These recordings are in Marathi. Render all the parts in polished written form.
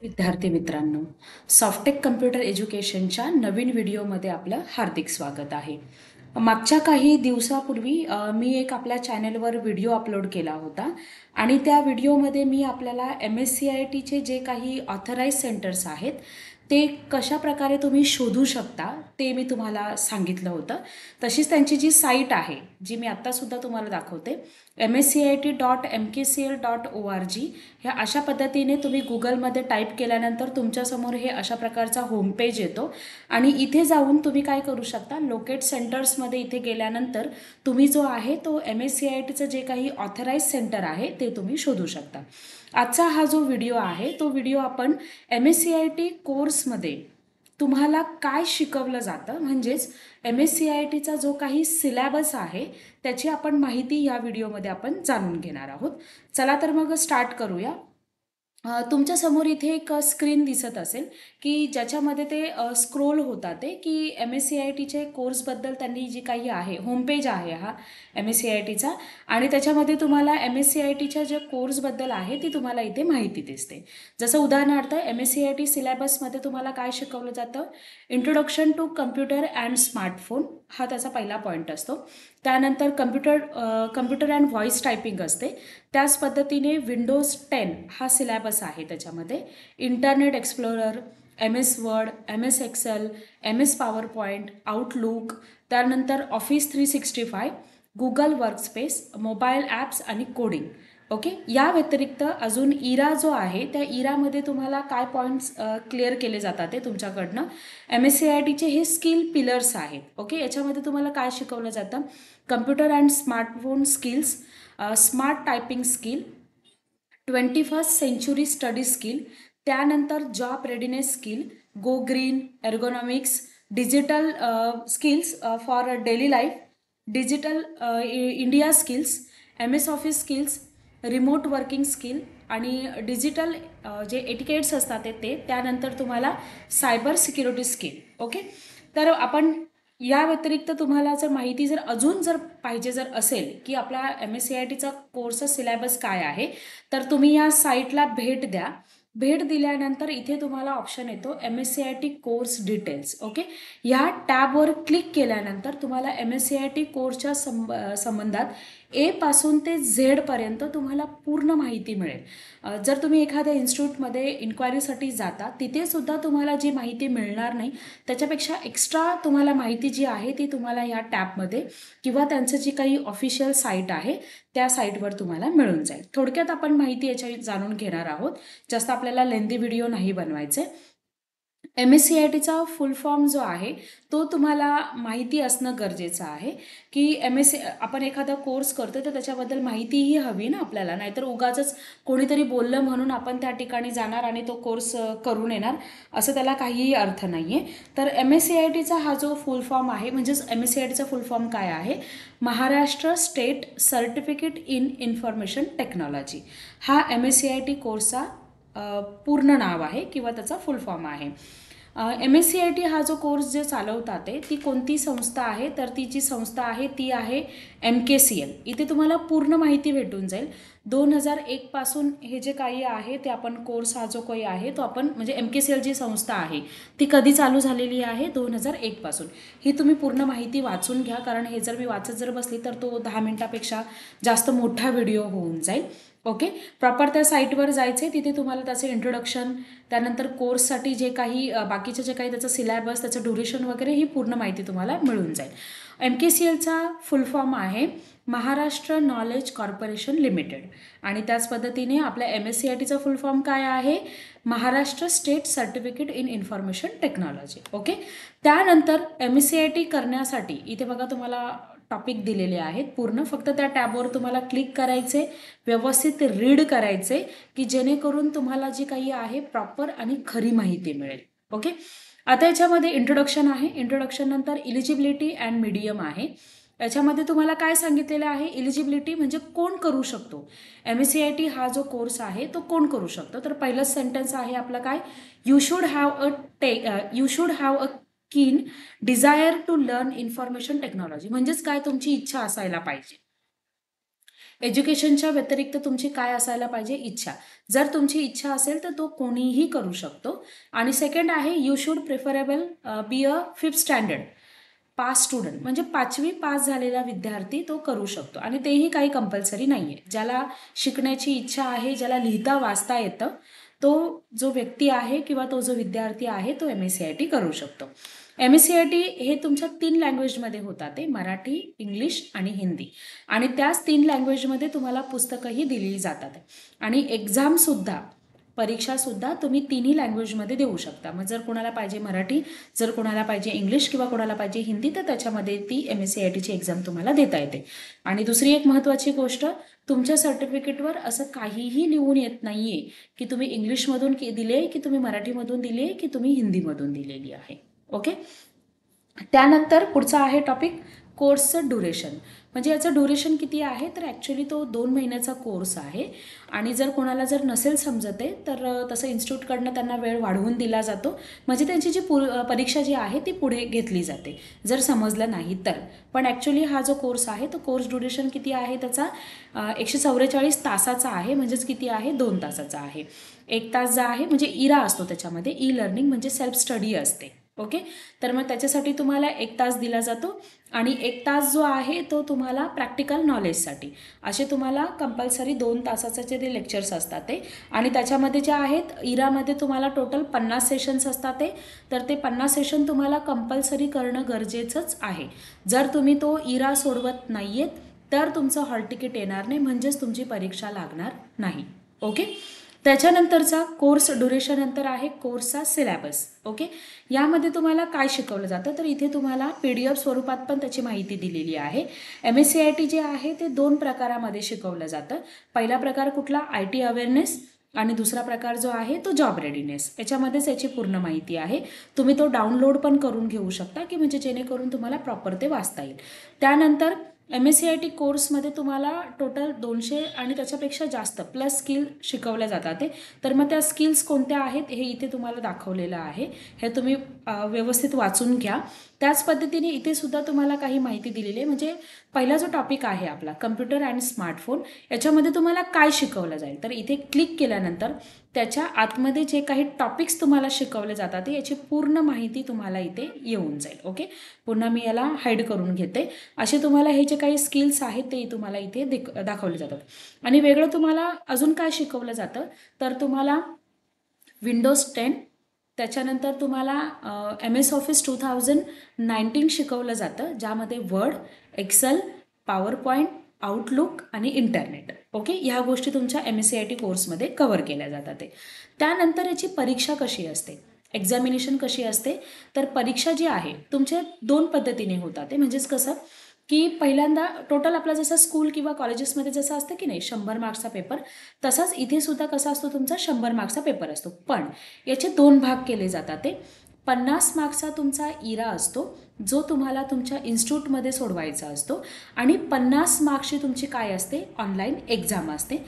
विद्यार्थी मित्रांनो, सॉफ्टेक कम्प्युटर एज्युकेशनच्या नवीन व्हिडिओमध्ये आपलं हार्दिक स्वागत आहे. मागच्या काही दिवसापूर्वी मी एक आपल्या चॅनलवर व्हिडिओ अपलोड केला होता आणि त्या व्हिडिओमध्ये मी आपल्याला MSCITचे जे काही ऑथराइज सेंटर्स आहेत ते कशा प्रकारे तुम्ही शोधू शकता ते मी तुम्हाला सांगितलं होतं. तशीच त्यांची जी साईट आहे, जी मी आत्तासुद्धा तुम्हाला दाखवते, MSCIT.mkcl.org, ह्या अशा पद्धतीने तुम्ही गुगलमध्ये टाईप केल्यानंतर तुमच्यासमोर हे अशा प्रकारचा होम पेज येतो आणि इथे जाऊन तुम्ही काय करू शकता, लोकेट सेंटर्समध्ये इथे गेल्यानंतर तुम्ही जो आहे तो MSCITचं जे काही ऑथराइज सेंटर आहे ते तुम्ही शोधू शकता. आजचा हा जो व्हिडिओ आहे तो व्हिडिओ आपण MSCIT कोर्समध्ये तुम्हाला काय शिकवलं जातं, म्हणजेच MSCITचा जो काही सिलॅबस आहे त्याची आपण माहिती या व्हिडिओमध्ये आपण जाणून घेणार आहोत. चला तर मग स्टार्ट करूया. तुमच्यासमोर इथे एक स्क्रीन दिसत असेल की ज्याच्यामध्ये ते स्क्रोल होतात ते की MSCITचे कोर्सबद्दल त्यांनी जी काही आहे होम पेज आहे हा MSCITचा आणि त्याच्यामध्ये तुम्हाला MSCITच्या ज्या कोर्सबद्दल आहे ती तुम्हाला इथे माहिती दिसते. जसं उदाहरणार्थ MSCIT सिलॅबसमध्ये तुम्हाला काय शिकवलं जातं, introduction to computer and smartphone हा त्याचा पहिला पॉईंट असतो. त्यानंतर कम्प्युटर अँड व्हॉइस टायपिंग असते. त्याच पद्धतीने विंडोज 10 हा सिलॅबस आहे. त्याच्यामध्ये Internet Explorer, MS Word, MS Excel, MS PowerPoint, Outlook, त्यानंतर Office 365, Google Workspace, mobile apps आणि कोडिंग. ओके, या व्यतिरिक्त अजून इरा जो आहे त्या इरामध्ये तुम्हाला काय पॉईंट्स क्लिअर केले जातात ते तुमच्याकडनं. MSCITचे हे स्किल पिलर्स आहेत. ओके, याच्यामध्ये तुम्हाला काय शिकवलं जातं, computer and smartphone skills, smart typing skill, 21st century study skill, त्यानंतर job readiness skill, go green, ergonomics, digital skills for daily life, digital India skills, MS Office skills, remote working skill आणि डिजिटल जे एटिकेट्स असतात ते, त्यानंतर तुम्हाला सायबर सिक्युरिटी स्किल. ओके, तर आपण या व्यतिरिक्त तुम्हाला जर माहिती अजून पाहिजे असेल की आपला MSCITचा कोर्स सिलॅबस काय आहे, तर तुम्ही या साईटला भेट द्या. भेट दिल्यानंतर इथे तुम्हाला ऑप्शन येतो MSCIT कोर्स डिटेल्स. ओके, या टॅबवर क्लिक केल्यानंतर तुम्हाला MSCIT कोर्सच्या संबंधात A पासून ते Z पर्यंत तुम्हाला पूर्ण माहिती मिळेल. जर तुम्ही एखाद्या इन्स्टिट्यूटमध्ये इन्क्वायरीसाठी जाता तिथे सुद्धा तुम्हाला जी माहिती मिळणार नाही त्याच्यापेक्षा एक्स्ट्रा तुम्हाला माहिती जी आहे ती तुम्हाला या टॅबमध्ये किंवा त्यांचं जी काही ऑफिशियल साईट आहे त्या साईटवर तुम्हाला मिळून जाईल. थोडक्यात आपण माहिती याच्या जाणून घेणार आहोत, जास्त आपल्याला लेंदी व्हिडिओ नाही बनवायचे. MSCITचा फुल फॉर्म जो आहे तो तुम्हाला माहिती असणं गरजेचं आहे की आपण एखादा कोर्स करतो तर त्याच्याबद्दल माहितीही हवी ना आपल्याला, नाहीतर उगाचच कोणीतरी बोललं म्हणून आपण त्या ठिकाणी जाणार आणि तो कोर्स करून येणार, असं त्याला काहीही अर्थ नाही आहे. तर MSCITचा हा जो फुल फॉर्म आहे, म्हणजेच MSCITचा फुल फॉर्म काय आहे, Maharashtra state certificate in information technology, हा MSCIT कोर्सचा पूर्ण नाव आहे किंवा त्याचा फुल फॉर्म आहे. MSCIT हा जो कोर्स जे चालवतात ती कोणती संस्था आहे, तर ती जी संस्था आहे ती आहे MKCL. इथे तुम्हाला पूर्ण माहिती भेटून जाईल. 2001 पासून हे जे काही आहे ते आपण कोर्स हा जो काही आहे तो आपण म्हणजे MKCL जी संस्था आहे ती कधी चालू झालेली आहे, 2001 पासून. ही तुम्ही पूर्ण माहिती वाचून घ्या, कारण हे जर मी वाचत बसली तर तो 10 मिनिटापेक्षा जास्त मोठा व्हिडिओ होऊन जाईल. ओके, प्रॉपर त्या साईटवर जायचे, तिथे तुम्हाला त्याचे इंट्रोडक्शन, त्यानंतर कोर्ससाठी जे काही बाकीचे जे काही त्याचं सिलॅबस, त्याचं ड्युरेशन वगैरे ही पूर्ण माहिती तुम्हाला मिळून जाईल. MKCLचा फुल फॉर्म आहे महाराष्ट्र नॉलेज कॉर्पोरेशन लिमिटेड आणि त्याच पद्धतीने आपल्या MSCITचा फुल फॉर्म काय आहे, Maharashtra state certificate in information technology. Okay, त्यानंतर MSCIT करण्यासाठी इथे बघा तुम्हाला टॉपिक दिलेले आहेत पूर्ण, फक्त त्या टॅबवर तुम्हाला क्लिक करायचे, व्यवस्थित रीड करायचे की जेणेकरून तुम्हाला जी काही आहे प्रॉपर आणि खरी माहिती मिळेल. ओके, आता याच्यामध्ये इंट्रोडक्शन आहे, इंट्रोडक्शन नंतर इलिजिबिलिटी अँड मीडियम आहे. याच्यामध्ये तुम्हाला काय सांगितलेलं आहे, इलिजिबिलिटी म्हणजे कोण करू शकतो, MSCIT हा जो कोर्स आहे तो कोण करू शकतो. तर पहिलंच सेंटेन्स आहे आपलं काय, you should have a keen desire to learn information technology, म्हणजेच काय, तुमची इच्छा असायला पाहिजे. एज्युकेशनच्या व्यतिरिक्त तुमची काय असायला पाहिजे, इच्छा. जर तुमची इच्छा असेल तर तो कोणीही करू शकतो. आणि सेकंड आहे you should preferable be a 5th standard pass student, म्हणजे 5वी पास झालेला विद्यार्थी तो करू शकतो आणि तेही काही कंपल्सरी नाही आहे. ज्याला शिकण्याची इच्छा आहे, ज्याला लिहिता वाचता येतं, तो जो व्यक्ती आहे किंवा तो जो विद्यार्थी आहे तो MSCIT करू शकतो. MSCIT हे तुमच्या 3 लँग्वेजमध्ये होतात, ते मराठी, इंग्लिश आणि हिंदी. आणि त्याच 3 लँग्वेजमध्ये तुम्हाला पुस्तकंही दिली जातात आणि एक्झामसुद्धा, परीक्षासुद्धा तुम्ही 3ही लँग्वेजमध्ये देऊ शकता. मग जर कोणाला पाहिजे मराठी, जर कोणाला पाहिजे इंग्लिश किंवा कोणाला पाहिजे हिंदी, तर त्याच्यामध्ये ती MSCITची एक्झाम तुम्हाला देता येते. आणि दुसरी एक महत्त्वाची गोष्ट, तुमच्या सर्टिफिकेटवर असं काहीही लिहून येत नाही आहे की तुम्ही इंग्लिशमधून दिली आहे, की तुम्ही मराठीमधून दिली आहे, की तुम्ही हिंदीमधून दिलेली आहे. ओके. त्यानंतर पुढचा आहे टॉपिक कोर्सचं ड्युरेशन. म्हणजे याचं ड्युरेशन किती आहे, तर ॲक्च्युली तो 2 महिन्याचा कोर्स आहे. आणि जर कोणाला जर नसेल समजत आहे तर तसं इन्स्टिट्यूटकडनं त्यांना वेळ वाढवून दिला जातो, म्हणजे त्यांची जी परीक्षा जी आहे ती पुढे घेतली जाते जर समजलं नाही तर. पण ॲक्च्युली हा जो कोर्स आहे तो कोर्स ड्युरेशन किती आहे त्याचा 144 तासाचा आहे, म्हणजेच किती आहे 2 तासाचा आहे. 1 तास जो आहे म्हणजे इरा असतो त्याच्यामध्ये, ई लर्निंग म्हणजे सेल्फ स्टडी असते. ओके. तर मग त्याच्यासाठी तुम्हाला 1 तास दिला जातो आणि 1 तास जो आहे तो तुम्हाला प्रॅक्टिकल नॉलेजसाठी. असे तुम्हाला कंपल्सरी 2 तासाचे जे लेक्चर्स असतात ते. आणि त्याच्यामध्ये जे आहेत इरामध्ये तुम्हाला टोटल 50 सेशन्स असतात ते. तर ते 50 सेशन तुम्हाला कंपल्सरी करणं गरजेचंच आहे. जर तुम्ही तो इरा सोडवत नाही आहेत तर तुमचं हॉल तिकीट येणार नाही, म्हणजेच तुमची परीक्षा लागणार नाही. ओके. त्याच्यानंतरचा कोर्स ड्युरेशन नंतर आहे कोर्सचा सिलेबस. ओके. यामध्ये तुम्हाला काय शिकवलं जातं, तर इथे तुम्हाला PDF स्वरूपात पण त्याची माहिती दिलेली आहे. MSCIT जे आहे ते 2 प्रकारामध्ये शिकवलं जातं. पहिला प्रकार कुठला, IT अवेअरनेस, आणि दुसरा प्रकार जो आहे तो जॉब रेडीनेस. याच्यामध्येच याची पूर्ण माहिती आहे. तुम्ही तो डाउनलोड पण करून घेऊ शकता की म्हणजे जेणेकरून तुम्हाला प्रॉपर ते वाचता येईल. त्यानंतर MSCIT कोर्समध्ये तुम्हाला टोटल 200 आणि त्याच्यापेक्षा जास्त प्लस स्किल शिकवल्या जातात ते. तर मग त्या स्किल्स कोणत्या आहेत हे इथे तुम्हाला दाखवलेलं आहे. हे तुम्ही व्यवस्थित वाचून घ्या. त्याच पद्धतीने इथे सुद्धा तुम्हाला काही माहिती दिलेली आहे. म्हणजे पहिला जो टॉपिक आहे आपला कम्प्युटर अँड स्मार्टफोन, याच्यामध्ये तुम्हाला काय शिकवलं जाईल, तर इथे क्लिक केल्यानंतर त्याच्या आतमध्ये जे काही टॉपिक्स तुम्हाला शिकवले जातात याची पूर्ण माहिती तुम्हाला इथे येऊन जाईल. ओके. पुन्हा मी याला हाईड करून घेते. असे तुम्हाला हे जे काही स्किल्स आहेत ते तुम्हाला इथे दाखवले जातात. आणि वेगळं तुम्हाला अजून काय शिकवलं जातं, तर तुम्हाला विंडोज 10, त्याच्यानंतर तुम्हाला MS ऑफिस 2019 शिकवलं जातं, ज्यामध्ये Word, Excel, PowerPoint, Outlook आणि इंटरनेट. ओके. ह्या गोष्टी तुमच्या MSCIT कोर्समध्ये कव्हर केल्या जातात. त्यानंतर याची परीक्षा कशी असते, एक्झामिनेशन कशी असते, तर परीक्षा जी आहे तुमच्या 2 पद्धतीने होतात. ते म्हणजेच कसं की पहिल्यांदा टोटल आपला जसं स्कूल किंवा कॉलेजेसमध्ये जसं असतं की नाही 100 मार्क्सचा पेपर, तसाच इथे सुद्धा कसा असतो तुमचा 100 मार्क्सचा पेपर असतो. पण याचे 2 भाग केले जातात. ते 50 मार्क्सचा तुमचा इरा असतो जो तुम्हाला तुमच्या इन्स्टिट्यूटमध्ये सोडवायचा असतो आणि 50 मार्क्सची तुमची काय असते, ऑनलाईन एक्झाम असते.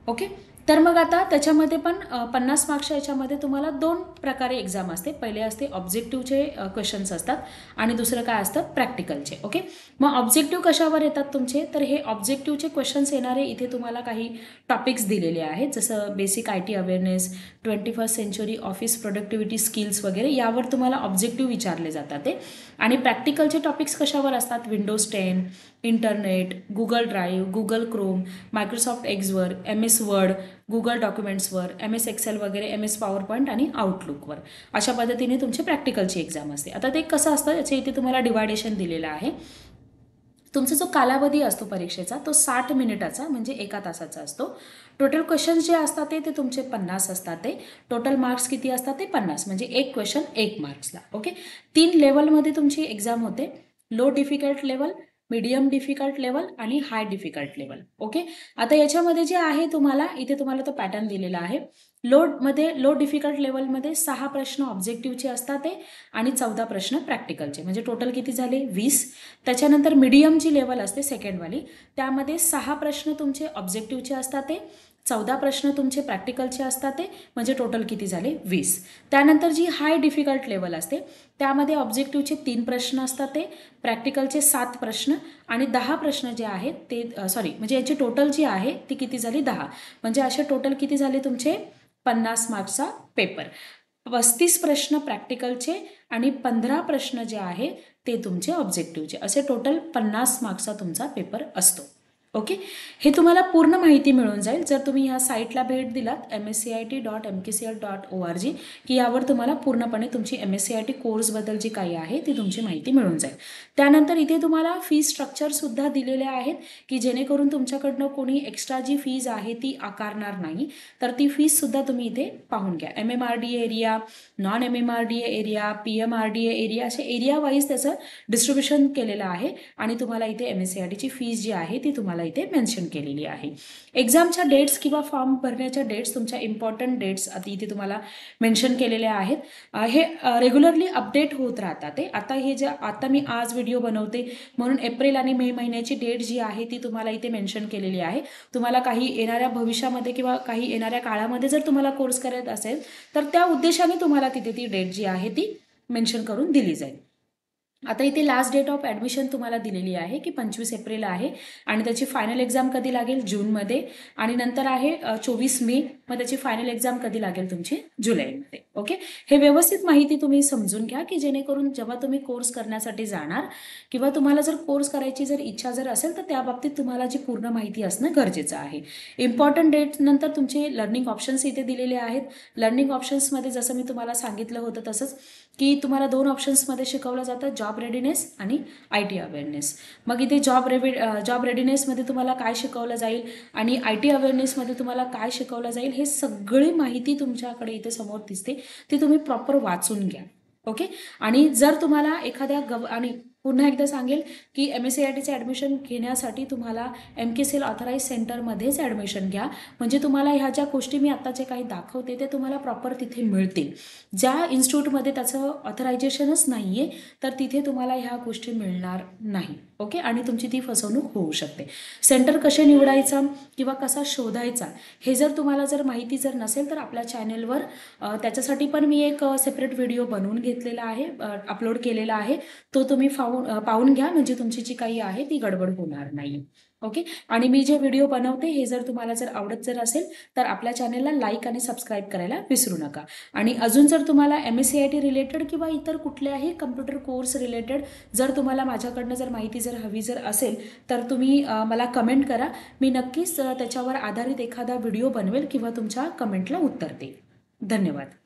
ओके. तर मग आता त्याच्यामध्ये पण 50 मार्क्सच्या याच्यामध्ये तुम्हाला 2 प्रकारे एक्झाम असते. पहिले असते ऑब्जेक्टिव्हचे क्वेश्चन्स असतात आणि दुसरं काय असतं प्रॅक्टिकलचे. ओके. मग ऑब्जेक्टिव्ह कशावर येतात तुमचे, तर हे ऑब्जेक्टिव्हचे क्वेश्चन्स येणारे इथे तुम्हाला काही टॉपिक्स दिलेले आहेत, जसं basic IT awareness, 21st century office productivity skills वगैरे, यावर तुम्हाला ऑब्जेक्टिव्ह विचारले जातात ते. आणि प्रॅक्टिकलचे टॉपिक्स कशावर असतात, Windows 10, internet, Google Drive, Google Chrome, Microsoft एक्सवर, MS वर्ड, गुगल डॉक्युमेंट्सवर, MS एक्सेल वगैरे, MS पॉवर पॉईंट आणि आउटलुकवर. अशा पद्धतीने तुमची प्रॅक्टिकलची एक्झाम असते. आता ते कसं असतं याचे इथे तुम्हाला डिवायडेशन दिलेलं आहे. तुमचा जो कालावधी असतो परीक्षेचा तो 60 मिनिटाचा म्हणजे 1 तासाचा असतो. टोटल क्वेश्चन्स जे असतात ते तुमचे 50 असतात. ते टोटल मार्क्स किती असतात ते 50, म्हणजे 1 क्वेश्चन 1 मार्क्सला. ओके. 3 लेवलमध्ये तुमची एक्झाम होते, low difficult level, medium difficult level आणि हाय डिफिकल्ट लेवल. ओके. आता याच्यामध्ये जे आहे तुम्हाला इथे तुम्हाला तो पॅटर्न दिलेला आहे. लो डिफिकल्ट लेवलमध्ये 6 प्रश्न ऑब्जेक्टिव्हचे असतात ते आणि 14 प्रश्न प्रॅक्टिकलचे, म्हणजे टोटल किती झाले 20. त्याच्यानंतर मीडियम जी लेवल असते सेकंडवाली, त्यामध्ये 6 प्रश्न तुमचे ऑब्जेक्टिव्हचे असतात ते 14 प्रश्न तुमचे प्रॅक्टिकलचे असतात ते, म्हणजे टोटल किती झाले 20. त्यानंतर जी हाय डिफिकल्ट लेवल असते त्यामध्ये ऑब्जेक्टिव्हचे 3 प्रश्न असतात ते, प्रॅक्टिकलचे 7 प्रश्न आणि 10 प्रश्न जे आहेत ते म्हणजे याची टोटल जी आहे ती किती झाली 10. म्हणजे असे टोटल किती झाले तुमचे 50 मार्क्सचा पेपर. 35 प्रश्न प्रॅक्टिकलचे आणि 15 प्रश्न जे आहे ते तुमचे ऑब्जेक्टिव्हचे, असे टोटल 50 मार्क्सचा तुमचा पेपर असतो. ओके, हे तुम्हाला पूर्ण माहिती मिळून जाईल जर तुम्ही ह्या साईटला भेट दिलात mscit.mkcl.org, की यावर तुम्हाला पूर्णपणे तुमची MSCIT कोर्सबद्दल जी काही आहे ती तुमची माहिती मिळून जाईल. त्यानंतर इथे तुम्हाला फी स्ट्रक्चरसुद्धा दिलेले आहेत की जेणेकरून तुमच्याकडनं कोणी एक्स्ट्रा जी फीज आहे ती आकारणार नाही, तर ती फीजसुद्धा तुम्ही इथे पाहून घ्या. MMRDA area, non MMRDA area, PMRDA area, असे एरिया वाईज त्याचं डिस्ट्रीब्युशन केलेलं आहे आणि तुम्हाला इथे MSCITची फीज जी आहे ती तुम्हाला इथे मेन्शन केलेली आहे. एक्झामच्या डेट्स किंवा फॉर्म भरण्याच्या डेट्स, तुमच्या इम्पॉर्टंट डेट्स आता इथे तुम्हाला मेन्शन केलेल्या आहेत. हे रेग्युलरली अपडेट होत राहतात. आता हे जे आता मी आज व्हिडिओ बनवते म्हणून एप्रिल आणि मे महिन्याची डेट जी आहे ती तुम्हाला इथे मेन्शन केलेली आहे. तुम्हाला काही येणाऱ्या भविष्यामध्ये किंवा काही येणाऱ्या काळामध्ये जर तुम्हाला कोर्स करायचा असेल तर त्या उद्देशाने तुम्हाला तिथे ती डेट जी आहे ती मेन्शन करून दिली जाईल. आता इथे लास्ट डेट ऑफ ॲडमिशन तुम्हाला दिलेली आहे की 25 एप्रिल आहे आणि त्याची फायनल एक्झाम कधी लागेल जूनमध्ये आणि नंतर आहे 24 मे, मग त्याची फायनल एक्झाम कधी लागेल तुमची जुलैमध्ये. ओके, हे व्यवस्थित माहिती तुम्ही समजून घ्या की जेणेकरून जेव्हा तुम्ही कोर्स करण्यासाठी जाणार किंवा तुम्हाला जर कोर्स करायची जर इच्छा जर असेल तर त्या बाबतीत तुम्हाला जी पूर्ण माहिती असणं गरजेचं आहे. इम्पॉर्टंट डेट नंतर तुमचे लर्निंग ऑप्शन्स इथे दिलेले आहेत. लर्निंग ऑप्शन्समध्ये जसं मी तुम्हाला सांगितलं होतं तसंच की तुम्हाला 2 ऑप्शन्समध्ये शिकवलं जातं, जॉब रेडीनेस आणि IT अवेअरनेस. मग इथे जॉब रेडीनेसमध्ये तुम्हाला काय शिकवलं जाईल आणि IT अवेअरनेसमध्ये तुम्हाला काय शिकवलं जाईल हे सगळी माहिती तुमच्याकडे इथे समोर दिसते, ती तुम्ही प्रॉपर वाचून घ्या. ओके, आणि जर तुम्हाला एखाद्या आणि पुन्हा एकदा सांगेल की MSCITचे ॲडमिशन घेण्यासाठी तुम्हाला MKCL ऑथराईज सेंटरमध्येच ॲडमिशन घ्या, म्हणजे तुम्हाला ह्या ज्या गोष्टी मी आता जे काही दाखवते ते तुम्हाला प्रॉपर तिथे मिळतील. ज्या इन्स्टिट्यूटमध्ये त्याचं ऑथरायझेशनच नाही आहे तर तिथे तुम्हाला ह्या गोष्टी मिळणार नाही. ओके, आणि तुमची ती फसवणूक होऊ शकते. सेंटर कसे निवडायचं किंवा कसा शोधायचा हे जर तुम्हाला जर माहिती जर नसेल तर आपल्या चॅनेलवर त्याच्यासाठी पण मी एक सेपरेट व्हिडिओ बनवून घेतलेला आहे, अपलोड केलेला आहे, तो तुम्ही पाहून घ्या, म्हणजे तुमची जी काही आहे ती गडबड होणार नाही. ओके, आणि मी जे व्हिडिओ बनवते हे जर तुम्हाला जर आवडत जर असेल तर आपल्या चॅनेलला लाईक आणि सबस्क्राईब करायला विसरू नका. आणि अजून जर तुम्हाला MSCIT रिलेटेड किंवा इतर कुठल्याही कम्प्युटर कोर्स रिलेटेड जर तुम्हाला माझ्याकडनं जर माहिती जर हवी जर असेल तर तुम्ही मला कमेंट करा. मी नक्कीच त्याच्यावर आधारित एखादा व्हिडिओ बनवेल किंवा तुमच्या कमेंटला उत्तर देईल. धन्यवाद.